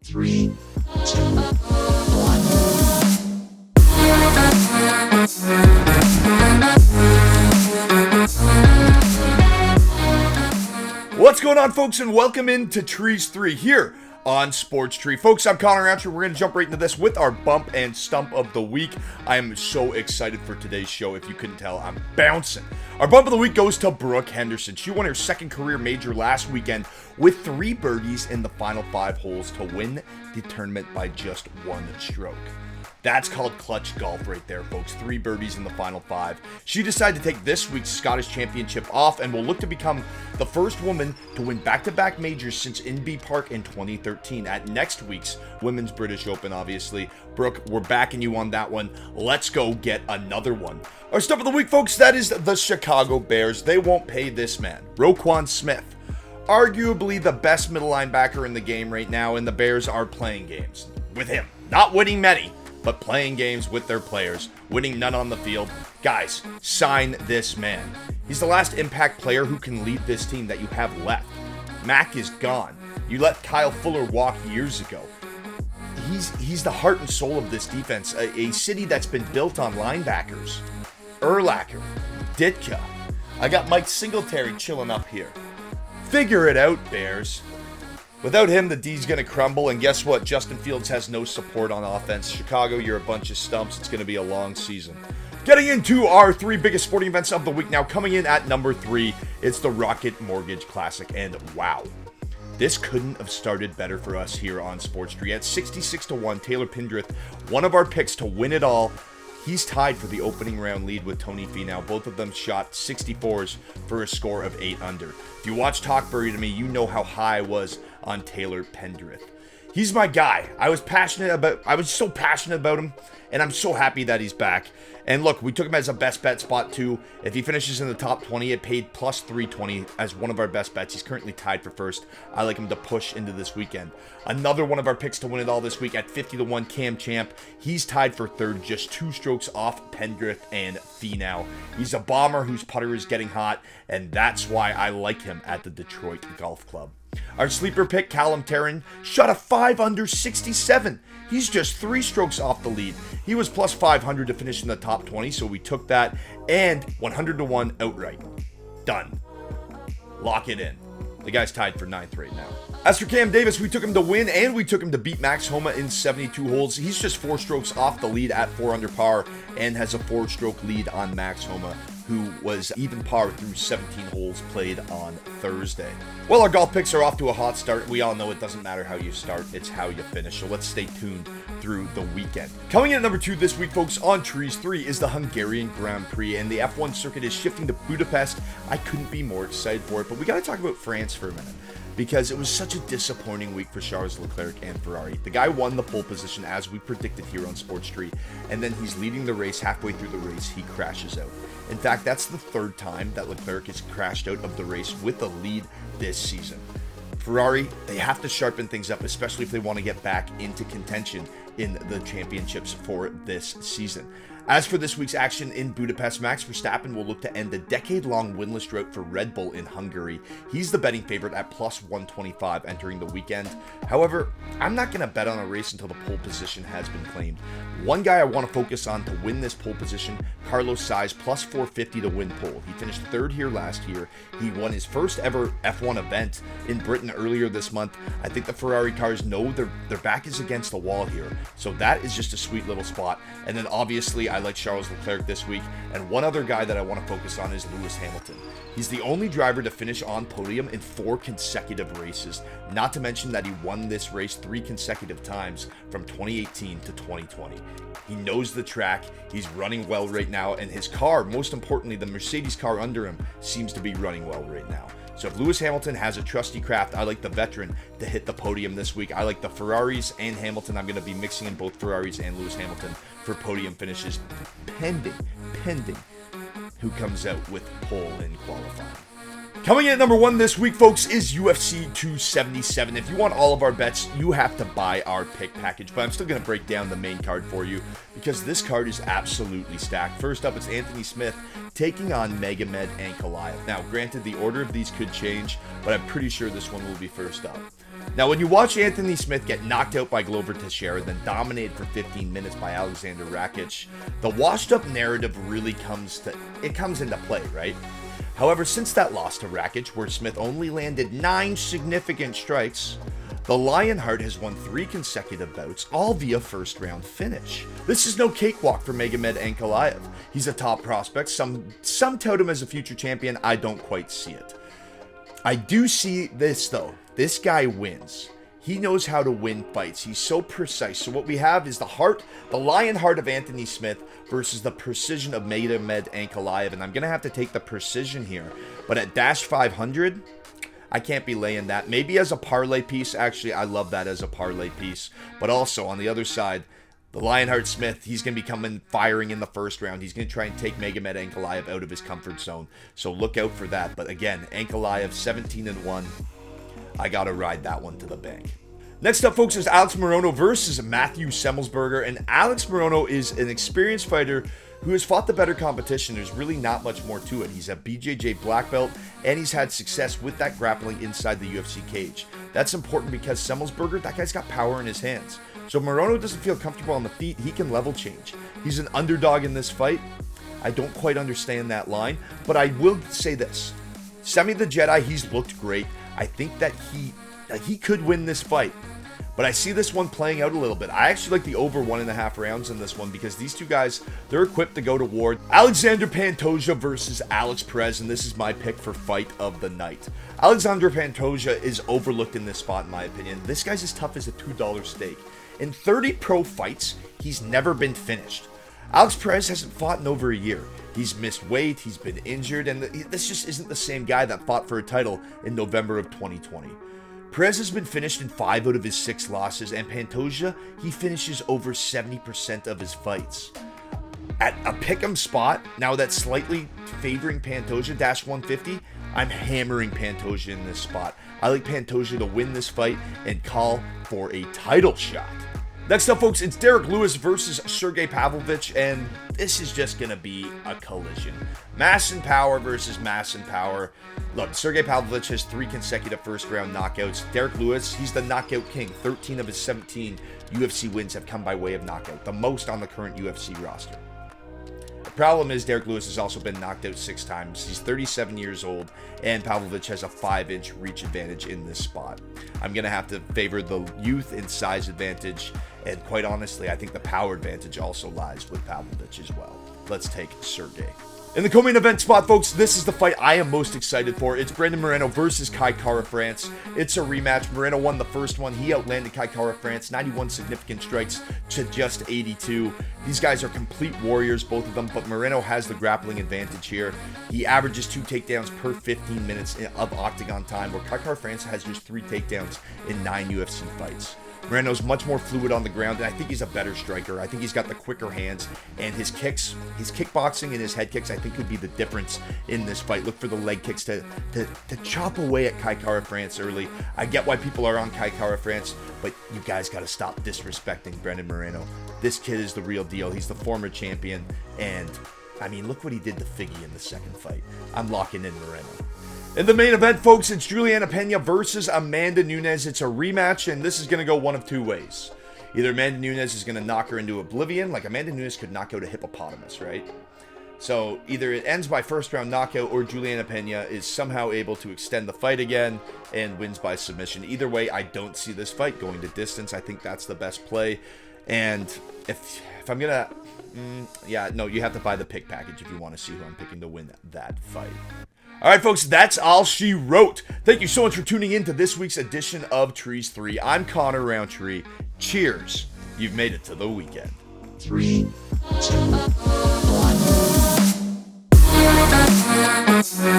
Three, two, one. What's going on, folks, and welcome into Trees 3 here on Sports Tree. Folks, I'm KaraFrance. We're going to jump right into this with our bump and stump of the week. I am so excited for today's show. If you couldn't tell, I'm bouncing. Our bump of the week goes to Brooke Henderson. She won her second career major last weekend with 3 birdies in the final 5 holes to win the tournament by just 1 stroke. That's called clutch golf right there, folks. 3 birdies in the final 5. She decided to take this week's Scottish Championship off and will look to become the first woman to win back-to-back majors since Inbee Park in 2013 at next week's Women's British Open, obviously. Brooke, we're backing you on that one. Let's go get another one. Our stuff of the week, folks, that is the Chicago Bears. They won't pay this man, Roquan Smith. Arguably the best middle linebacker in the game right now, and the Bears are playing games with him. Not winning many, but playing games with their players, winning none on the field. Guys, sign this man. He's the last impact player who can lead this team that you have left. Mack is gone. You let Kyle Fuller walk years ago. He's the heart and soul of this defense, a city that's been built on linebackers. Urlacher, Ditka. I got Mike Singletary chilling up here. Figure it out, Bears. Without him, the D's going to crumble, and guess what? Justin Fields has no support on offense. Chicago, you're a bunch of stumps. It's going to be a long season. Getting into our 3 biggest sporting events of the week now. Coming in at number 3, it's the Rocket Mortgage Classic, and wow. This couldn't have started better for us here on Sports Tree. At 66-1, Taylor Pendrith, one of our picks to win it all. He's tied for the opening round lead with Tony Finau. Both of them shot 64s for a score of 8 under. If you watch Talk Birdie to me, you know how high I was on Taylor Pendrith. He's my guy. I was so passionate about him, and I'm so happy that he's back. And look, we took him as a best bet spot too. If he finishes in the top 20, it paid plus 320 as one of our best bets. He's currently tied for first. I like him to push into this weekend. Another one of our picks to win it all this week at 50-1, Cam Champ. He's tied for third, just 2 strokes off Pendrith and Finau. He's a bomber whose putter is getting hot, and that's why I like him at the Detroit Golf Club. Our sleeper pick, Callum Tarrant, shot a 5 under 67. He's just 3 strokes off the lead. He was plus 500 to finish in the top 20, so we took that, and 100-1 outright. Done. Lock it in. The guy's tied for 9th right now. As for Cam Davis, we took him to win, and we took him to beat Max Homa in 72 holes. He's just 4 strokes off the lead at 4 under par, and has a 4-stroke lead on Max Homa, who was even par through 17 holes played on Thursday. Well, our golf picks are off to a hot start. We all know it doesn't matter how you start, it's how you finish. So let's stay tuned through the weekend. Coming in at number 2 this week, folks, on Trees 3 is the Hungarian Grand Prix, and the F1 circuit is shifting to Budapest. I couldn't be more excited for it, but we got to talk about France for a minute, because it was such a disappointing week for Charles Leclerc and Ferrari. The guy won the pole position as we predicted here on Sports Tree, and then he's leading the race. Halfway through the race, he crashes out. In fact, that's the 3rd time that Leclerc has crashed out of the race with a lead this season. Ferrari, they have to sharpen things up, especially if they want to get back into contention in the championships for this season. As for this week's action in Budapest, Max Verstappen will look to end a decade-long winless drought for Red Bull in Hungary. He's the betting favorite at plus 125 entering the weekend. However, I'm not going to bet on a race until the pole position has been claimed. One guy I want to focus on to win this pole position, Carlos Sainz, plus 450 to win pole. He finished 3rd here last year. He won his first ever F1 event in Britain earlier this month. I think the Ferrari cars know their back is against the wall here, so that is just a sweet little spot. And then obviously I like Charles Leclerc this week, and one other guy that I want to focus on is Lewis Hamilton. He's the only driver to finish on podium in 4 consecutive races, not to mention that he won this race 3 consecutive times from 2018 to 2020. He knows the track, he's running well right now, and his car, most importantly the Mercedes car under him, seems to be running well right now. So if Lewis Hamilton has a trusty craft, I like the veteran to hit the podium this week. I like the Ferraris and Hamilton. I'm going to be mixing in both Ferraris and Lewis Hamilton for podium finishes, pending who comes out with pole in qualifying. Coming in at number 1 this week, folks, is UFC 277. If you want all of our bets, you have to buy our pick package, but I'm still going to break down the main card for you because this card is absolutely stacked. First up, it's Anthony Smith taking on Magomed Ankalaev. Now, granted, the order of these could change, but I'm pretty sure this one will be first up. Now, when you watch Anthony Smith get knocked out by Glover Teixeira, then dominated for 15 minutes by Alexander Rakic, the washed-up narrative really comes into play, right? However, since that loss to Rakic, where Smith only landed 9 significant strikes, the Lionheart has won 3 consecutive bouts, all via first-round finish. This is no cakewalk for Magomed Ankalaev. He's a top prospect. Some tout him as a future champion. I don't quite see it. I do see this, though. This guy wins. He knows how to win fights. He's so precise. So what we have is the lion heart of Anthony Smith versus the precision of Magomed Ankalaev. And I'm going to have to take the precision here. But at dash 500, I can't be laying that. Maybe as a parlay piece. Actually, I love that as a parlay piece. But also, on the other side, the Lionheart Smith, he's going to be coming firing in the first round. He's going to try and take Magomed Ankalaev out of his comfort zone. So look out for that. But again, Ankalaev 17-1. I got to ride that one to the bank. Next up, folks, is Alex Moreno versus Matthew Semmelsberger. And Alex Moreno is an experienced fighter who has fought the better competition. There's really not much more to it. He's a BJJ black belt, and he's had success with that grappling inside the UFC cage. That's important because Semmelsberger, that guy's got power in his hands. So if Moreno doesn't feel comfortable on the feet, he can level change. He's an underdog in this fight. I don't quite understand that line, but I will say this. Semi the Jedi, he's looked great. I think that he could win this fight. But I see this one playing out a little bit. I actually like the over 1.5 rounds in this one because these two guys, they're equipped to go to war. Alexander Pantoja versus Alex Perez, and this is my pick for fight of the night. Alexander Pantoja is overlooked in this spot, in my opinion. This guy's as tough as a $2 steak. In 30 pro fights, he's never been finished. Alex Perez hasn't fought in over a year. He's missed weight, he's been injured, and this just isn't the same guy that fought for a title in November of 2020. Perez has been finished in 5 out of his 6 losses, and Pantoja, he finishes over 70% of his fights. At a pick'em spot, now that's slightly favoring Pantoja, dash 150, I'm hammering Pantoja in this spot. I like Pantoja to win this fight and call for a title shot. Next up, folks, it's Derek Lewis versus Sergey Pavlovich, and this is just going to be a collision. Mass and power versus mass and power. Look, Sergey Pavlovich has 3 consecutive first-round knockouts. Derek Lewis, he's the knockout king. 13 of his 17 UFC wins have come by way of knockout, the most on the current UFC roster. The problem is Derek Lewis has also been knocked out 6 times. He's 37 years old, and Pavlovich has a 5-inch reach advantage in this spot. I'm going to have to favor the youth and size advantage, and quite honestly, I think the power advantage also lies with Pavlovich as well. Let's take Sergey. In the co-main event spot, folks, this is the fight I am most excited for. It's Brandon Moreno versus KaraFrance. It's a rematch. Moreno won the first one. He outlanded KaraFrance, 91 significant strikes to just 82. These guys are complete warriors, both of them, but Moreno has the grappling advantage here. He averages 2 takedowns per 15 minutes of octagon time, where KaraFrance has just 3 takedowns in 9 UFC fights. Moreno's much more fluid on the ground, and I think he's a better striker. I think he's got the quicker hands, and his kicks, his kickboxing and his head kicks, I think could be the difference in this fight. Look for the leg kicks to chop away at KaraFrance early. I get why people are on KaraFrance, but you guys got to stop disrespecting Brandon Moreno. This kid is the real deal. He's the former champion, and I mean, look what he did to Figgy in the second fight. I'm locking in Moreno. In the main event, folks, it's Julianna Pena versus Amanda Nunes. It's a rematch, and this is going to go one of 2 ways. Either Amanda Nunes is going to knock her into oblivion, like Amanda Nunes could knock out a hippopotamus, right? So either it ends by first-round knockout, or Julianna Pena is somehow able to extend the fight again and wins by submission. Either way, I don't see this fight going to distance. I think that's the best play. And if I'm going to... you have to buy the pick package if you want to see who I'm picking to win that fight. All right, folks, that's all she wrote. Thank you so much for tuning in to this week's edition of Trees 3. I'm Connor Roundtree. Cheers. You've made it to the weekend. 3, 2, 1.